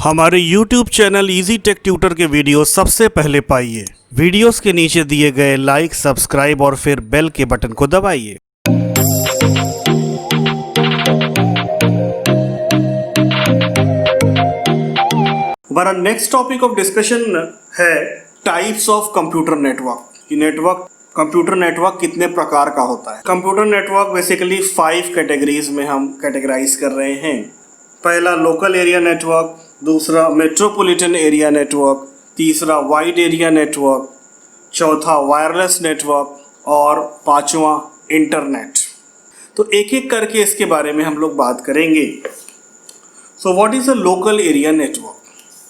हमारे YouTube channel easy tech tutor के video सबसे पहले पाइए। वीडियोस के नीचे दिए गए लाइक, सब्सक्राइब और फिर बेल के बटन को दबाइए। हमारा नेक्स्ट टॉपिक ऑफ डिस्कशन है types of computer network. Computer network कितने प्रकार का होता है। कंप्यूटर नेटवर्क बेसिकली 5 कैटेगरीज में हम कैटेगराइज कर रहे हैं। पहला लोकल एरिया नेटवर्क, दूसरा मेट्रोपॉलिटन एरिया नेटवर्क, तीसरा वाइड एरिया नेटवर्क, चौथा वायरलेस नेटवर्क और पांचवा इंटरनेट। तो एक एक करके इसके बारे में हम लोग बात करेंगे। So what is a local area network?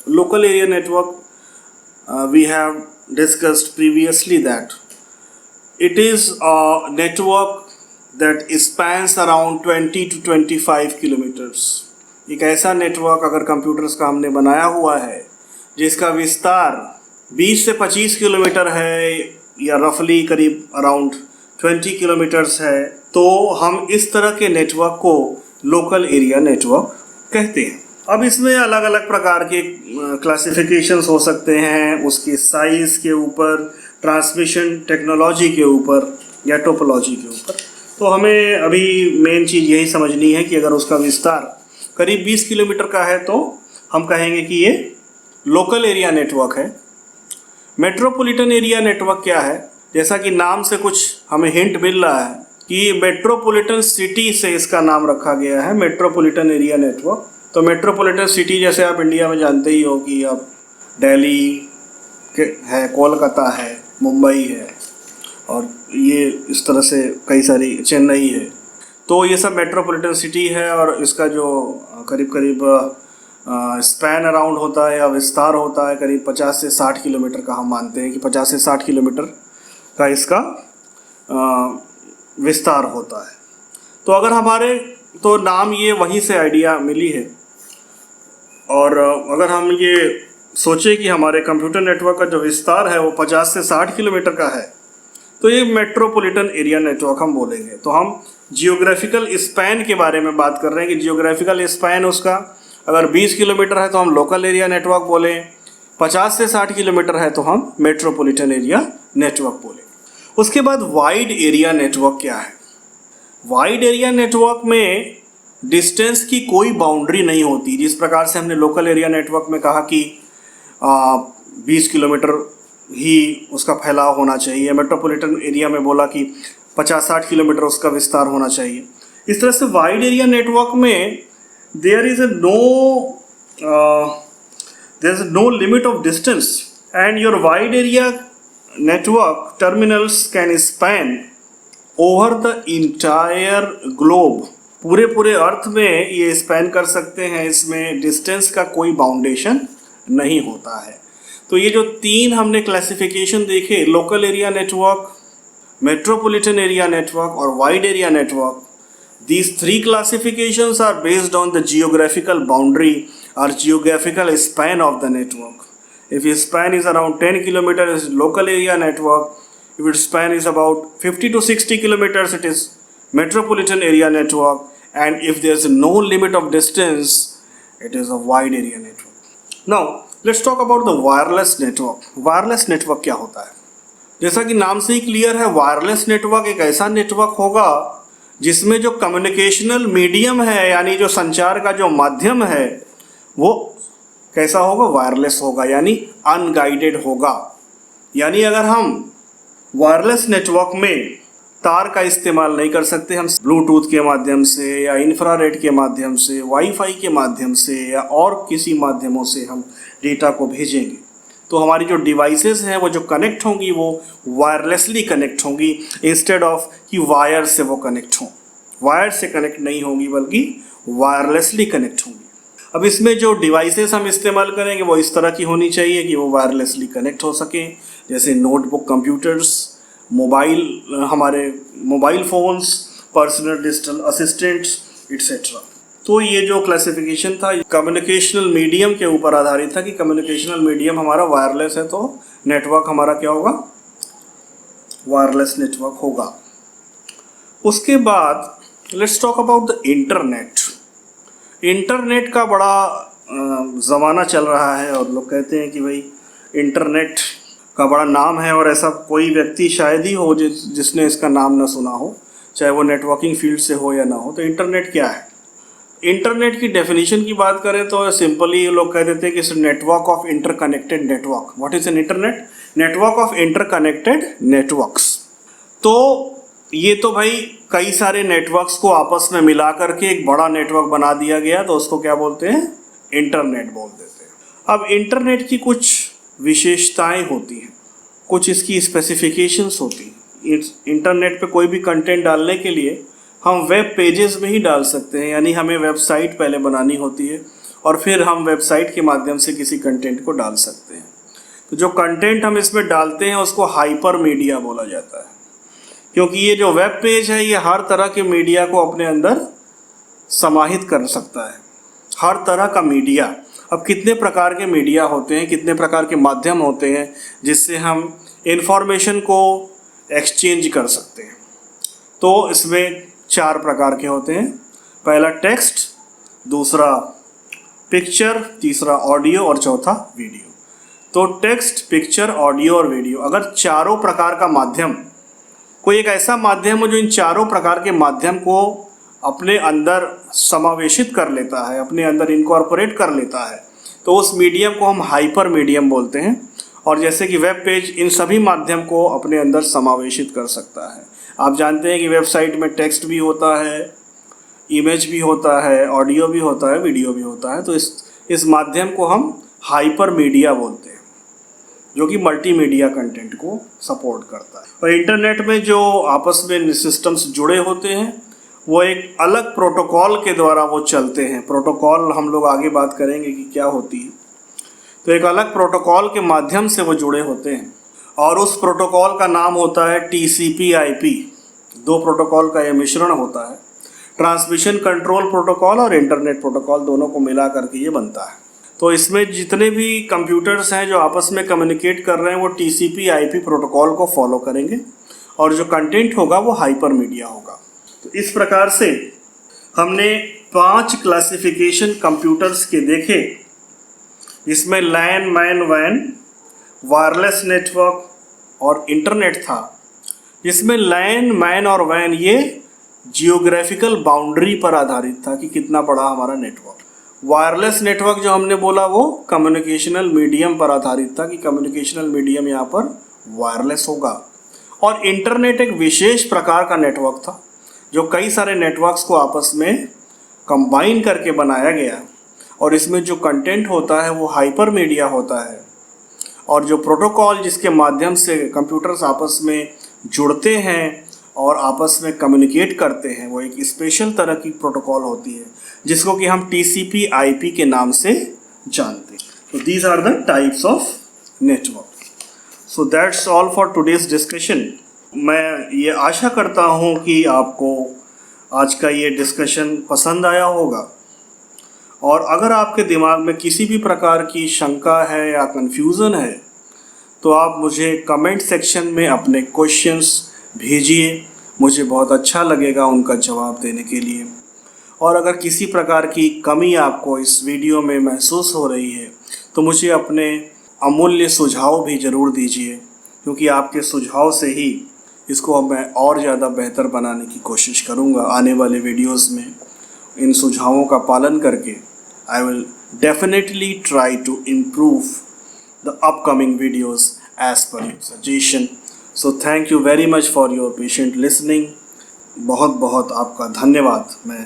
Local area network we have discussed previously that it is a network that spans around 20 to 25 kilometers। एक ऐसा नेटवर्क अगर कंप्यूटर्स का हमने बनाया हुआ है जिसका विस्तार 20 से 25 किलोमीटर है या रफली करीब अराउंड 20 किलोमीटर्स है, तो हम इस तरह के नेटवर्क को लोकल एरिया नेटवर्क कहते हैं। अब इसमें अलग अलग प्रकार के क्लासिफिकेशंस हो सकते हैं, उसके साइज़ के ऊपर, ट्रांसमिशन टेक्नोलॉजी के ऊपर या टोपोलॉजी के ऊपर। तो हमें अभी मेन चीज़ यही समझनी है कि अगर उसका विस्तार करीब 20 किलोमीटर का है तो हम कहेंगे कि ये लोकल एरिया नेटवर्क है। मेट्रोपॉलिटन एरिया नेटवर्क क्या है? जैसा कि नाम से कुछ हमें हिंट मिल रहा है कि मेट्रोपॉलिटन सिटी से इसका नाम रखा गया है, मेट्रोपॉलिटन एरिया नेटवर्क। तो मेट्रोपॉलिटन सिटी जैसे आप इंडिया में जानते ही हो कि अब दिल्ली है, कोलकाता है, मुंबई है और ये इस तरह से कई सारी, चेन्नई है। तो ये सब मेट्रोपॉलिटन सिटी है और इसका जो करीब करीब स्पैन अराउंड होता है या विस्तार होता है करीब 50 से 60 किलोमीटर का। हम मानते हैं कि 50 से 60 किलोमीटर का इसका विस्तार होता है। तो अगर हमारे तो नाम ये वहीं से आइडिया मिली है। और अगर हम ये सोचे कि हमारे कंप्यूटर नेटवर्क का जो विस्तार है वो 50 से 60 किलोमीटर का है तो ये मेट्रोपॉलिटन एरिया नेटवर्क हम बोलेंगे। तो हम जियोग्राफिकल स्पैन के बारे में बात कर रहे हैं कि जियोग्राफिकल स्पैन उसका अगर 20 किलोमीटर है तो हम लोकल एरिया नेटवर्क बोलें, 50 से 60 किलोमीटर है तो हम मेट्रोपॉलिटन एरिया नेटवर्क बोलें। उसके बाद वाइड एरिया नेटवर्क क्या है? वाइड एरिया नेटवर्क में डिस्टेंस की कोई बाउंड्री नहीं होती। जिस प्रकार से हमने लोकल एरिया नेटवर्क में कहा कि 20 किलोमीटर ही उसका फैलाव होना चाहिए, मेट्रोपॉलिटन एरिया में बोला कि 50-60 किलोमीटर उसका विस्तार होना चाहिए। इस तरह से वाइड एरिया नेटवर्क में there is no limit of distance and your wide area network terminals can span over the entire globe. पूरे अर्थ में ये स्पैन कर सकते हैं, इसमें डिस्टेंस का कोई बाउंडेशन नहीं होता है। तो ये जो 3 हमने क्लासिफिकेशन देखे, local area network, metropolitan area network और wide area network, these 3 classifications are based on the geographical boundary or geographical span of the network. If its span is around 10 kilometers, it is local area network. If its span is about 50 to 60 kilometers, it is metropolitan area network. And if there is no limit of distance, it is a wide area network. Now let's talk about the wireless network. Wireless network क्या होता है? जैसा कि नाम से ही clear है, wireless network एक ऐसा नेटवर्क होगा जिसमें जो कम्युनिकेशनल मीडियम है, यानी जो संचार का जो माध्यम है, वो कैसा होगा? वायरलेस होगा, यानी अनगाइडेड होगा। यानी अगर हम वायरलेस नेटवर्क में तार का इस्तेमाल नहीं कर सकते, हम ब्लूटूथ के माध्यम से या इंफ्रारेड के माध्यम से, वाईफाई के माध्यम से या और किसी माध्यमों से हम डेटा को भेजेंगे, तो हमारी जो डिवाइसेस हैं वो जो कनेक्ट होंगी वो वायरलेसली कनेक्ट होंगी इंस्टेड ऑफ कि वायर से वो कनेक्ट हों। वायर से कनेक्ट नहीं होंगी बल्कि वायरलेसली कनेक्ट होंगी। अब इसमें जो डिवाइसेस हम इस्तेमाल करेंगे वो इस तरह की होनी चाहिए कि वो वायरलेसली कनेक्ट हो सकें, जैसे नोटबुक कंप्यूटर्स, हमारे mobile phones, personal digital assistants etcetera. तो ये जो क्लासिफिकेशन था कम्युनिकेशनल मीडियम के ऊपर आधारित था कि कम्युनिकेशनल मीडियम हमारा वायरलेस है तो नेटवर्क हमारा क्या होगा? वायरलेस नेटवर्क होगा। उसके बाद let's talk about the internet. Internet का बड़ा ज़माना चल रहा है और लोग कहते हैं कि भाई इंटरनेट का बड़ा नाम है, और ऐसा कोई व्यक्ति शायद ही हो जिसने इसका नाम ना सुना हो, चाहे वो नेटवर्किंग फील्ड से हो या ना हो। तो इंटरनेट क्या है? इंटरनेट की डेफिनेशन की बात करें तो सिंपली लोग कह देते हैं कि it's network of interconnected network. What is an internet? Network of interconnected networks. तो ये तो भाई कई सारे नेटवर्क्स को आपस में मिला करके एक बड़ा नेटवर्क बना दिया गया, तो उसको क्या बोलते हैं? इंटरनेट बोल देते हैं। अब इंटरनेट की कुछ विशेषताएं होती हैं, कुछ इसकी स्पेसिफिकेशंस होती हैं। इंटरनेट पे कोई भी कंटेंट डालने के लिए हम वेब पेजेस में ही डाल सकते हैं, यानी हमें वेबसाइट पहले बनानी होती है और फिर हम वेबसाइट के माध्यम से किसी कंटेंट को डाल सकते हैं। तो जो कंटेंट हम इसमें डालते हैं उसको हाइपर मीडिया बोला जाता है, क्योंकि ये जो वेब पेज है ये हर तरह के मीडिया को अपने अंदर समाहित कर सकता है, हर तरह का मीडिया। अब कितने प्रकार के मीडिया होते हैं, कितने प्रकार के माध्यम होते हैं जिससे हम इंफॉर्मेशन को एक्सचेंज कर सकते हैं। तो इसमें 4 प्रकार के होते हैं। पहला टेक्स्ट, दूसरा पिक्चर, तीसरा ऑडियो और चौथा वीडियो। तो टेक्स्ट, पिक्चर, ऑडियो और वीडियो, अगर चारों प्रकार का माध्यम, कोई एक ऐसा माध्यम हो जो इन चारों प्रकार के माध्यम को अपने अंदर समावेशित कर लेता है, अपने अंदर इनकॉर्पोरेट कर लेता है, तो उस मीडियम को हम हाइपर मीडियम बोलते हैं। और जैसे कि वेब पेज इन सभी माध्यम को अपने अंदर समावेशित कर सकता है। आप जानते हैं कि वेबसाइट में टेक्स्ट भी होता है, इमेज भी होता है, ऑडियो भी होता है, वीडियो भी होता है। तो इस माध्यम को हम हाइपर मीडिया बोलते हैं, जो कि मल्टीमीडिया कंटेंट को सपोर्ट करता है। और इंटरनेट में जो आपस में सिस्टम्स जुड़े होते हैं वो एक अलग प्रोटोकॉल के द्वारा वो चलते हैं। प्रोटोकॉल हम लोग आगे बात करेंगे कि क्या होती है। तो एक अलग प्रोटोकॉल के माध्यम से वो जुड़े होते हैं और उस प्रोटोकॉल का नाम होता है TCP/IP। 2 प्रोटोकॉल का यह मिश्रण होता है, ट्रांसमिशन कंट्रोल प्रोटोकॉल और इंटरनेट प्रोटोकॉल, दोनों को मिला करके ये बनता है। तो इसमें जितने भी कंप्यूटर्स हैं जो आपस में कम्युनिकेट कर रहे हैं वो TCP/IP प्रोटोकॉल को फॉलो करेंगे और जो कंटेंट होगा वो हाइपर मीडिया होगा। तो इस प्रकार से हमने 5 क्लासिफिकेशन कंप्यूटर्स के देखे। इसमें लैन, मैन, वैन, वायरलेस नेटवर्क और इंटरनेट था। जिसमें लैन, मैन और वैन ये जियोग्राफिकल बाउंड्री पर आधारित था कि कितना बड़ा हमारा नेटवर्क। वायरलेस नेटवर्क जो हमने बोला वो कम्युनिकेशनल मीडियम पर आधारित था कि कम्युनिकेशनल मीडियम यहाँ पर वायरलेस होगा। और इंटरनेट एक विशेष प्रकार का नेटवर्क था जो कई सारे नेटवर्क्स को आपस में कंबाइन करके बनाया गया, और इसमें जो कंटेंट होता है वो हाइपर मीडिया होता है, और जो प्रोटोकॉल जिसके माध्यम से कंप्यूटर्स आपस में जुड़ते हैं और आपस में कम्युनिकेट करते हैं वो एक स्पेशल तरह की प्रोटोकॉल होती है जिसको कि हम TCP/IP के नाम से जानते हैं। तो these are the types of network. So that's all for today's discussion. मैं ये आशा करता हूँ कि आपको आज का ये डिस्कशन पसंद आया होगा, और अगर आपके दिमाग में किसी भी प्रकार की शंका है या कन्फ्यूज़न है तो आप मुझे कमेंट सेक्शन में अपने क्वेश्चंस भेजिए। मुझे बहुत अच्छा लगेगा उनका जवाब देने के लिए। और अगर किसी प्रकार की कमी आपको इस वीडियो में महसूस हो रही है तो मुझे अपने अमूल्य सुझाव भी ज़रूर दीजिए, क्योंकि आपके सुझाव से ही इसको मैं और ज़्यादा बेहतर बनाने की कोशिश करूँगा। आने वाले वीडियोस में इन सुझावों का पालन करके I will definitely try to improve the upcoming videos as per your suggestion. So thank you very much for your patient listening. बहुत बहुत आपका धन्यवाद। मैं